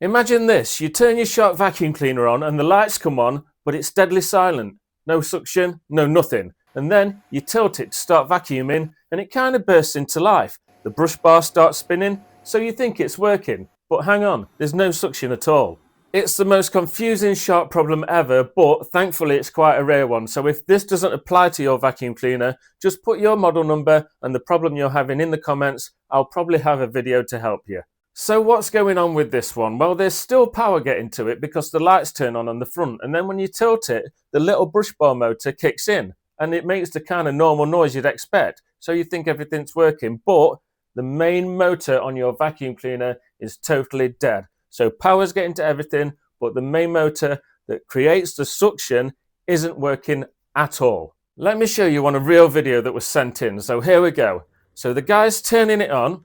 Imagine this, you turn your shark vacuum cleaner on and the lights come on, but it's deadly silent. No suction, no nothing. And then you tilt it to start vacuuming and it kind of bursts into life. The brush bar starts spinning, so you think it's working. But hang on, there's no suction at all. It's the most confusing shark problem ever, but thankfully it's quite a rare one. So if this doesn't apply to your vacuum cleaner, just put your model number and the problem you're having in the comments. I'll probably have a video to help you. So what's going on with this one? Well, there's still power getting to it because the lights turn on the front, and then when you tilt it, the little brush bar motor kicks in and it makes the kind of normal noise you'd expect. So you think everything's working, but the main motor on your vacuum cleaner is totally dead. So power's getting to everything, but the main motor that creates the suction isn't working at all. Let me show you on a real video that was sent in. So here we go. So the guy's turning it on.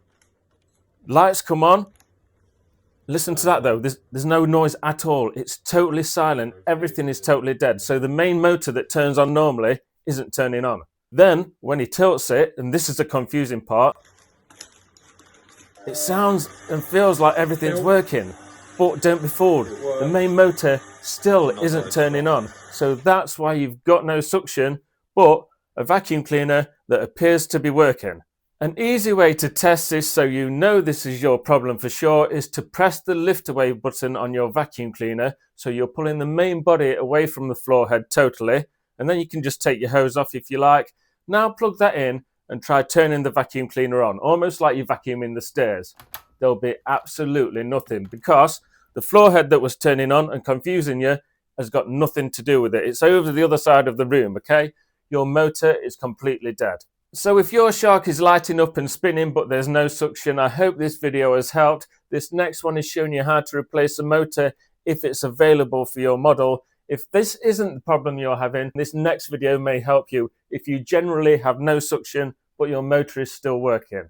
Lights come on. Listen to that though, there's no noise at all. It's totally silent. Everything is totally dead. So the main motor that turns on normally isn't turning on. Then when he tilts it, and this is the confusing part, it sounds and feels like everything's working, but don't be fooled. The main motor still isn't turning on. So that's why you've got no suction, but a vacuum cleaner that appears to be working. An easy way to test this so you know this is your problem for sure is to press the lift away button on your vacuum cleaner, so you're pulling the main body away from the floor head totally, and then you can just take your hose off if you like. Now plug that in and try turning the vacuum cleaner on, almost like you're vacuuming the stairs. There'll be absolutely nothing because the floor head that was turning on and confusing you has got nothing to do with it. It's over the other side of the room, okay? Your motor is completely dead. So if your shark is lighting up and spinning but there's no suction, I hope this video has helped. This next one is showing you how to replace a motor if it's available for your model. If this isn't the problem you're having, this next video may help you if you generally have no suction but your motor is still working.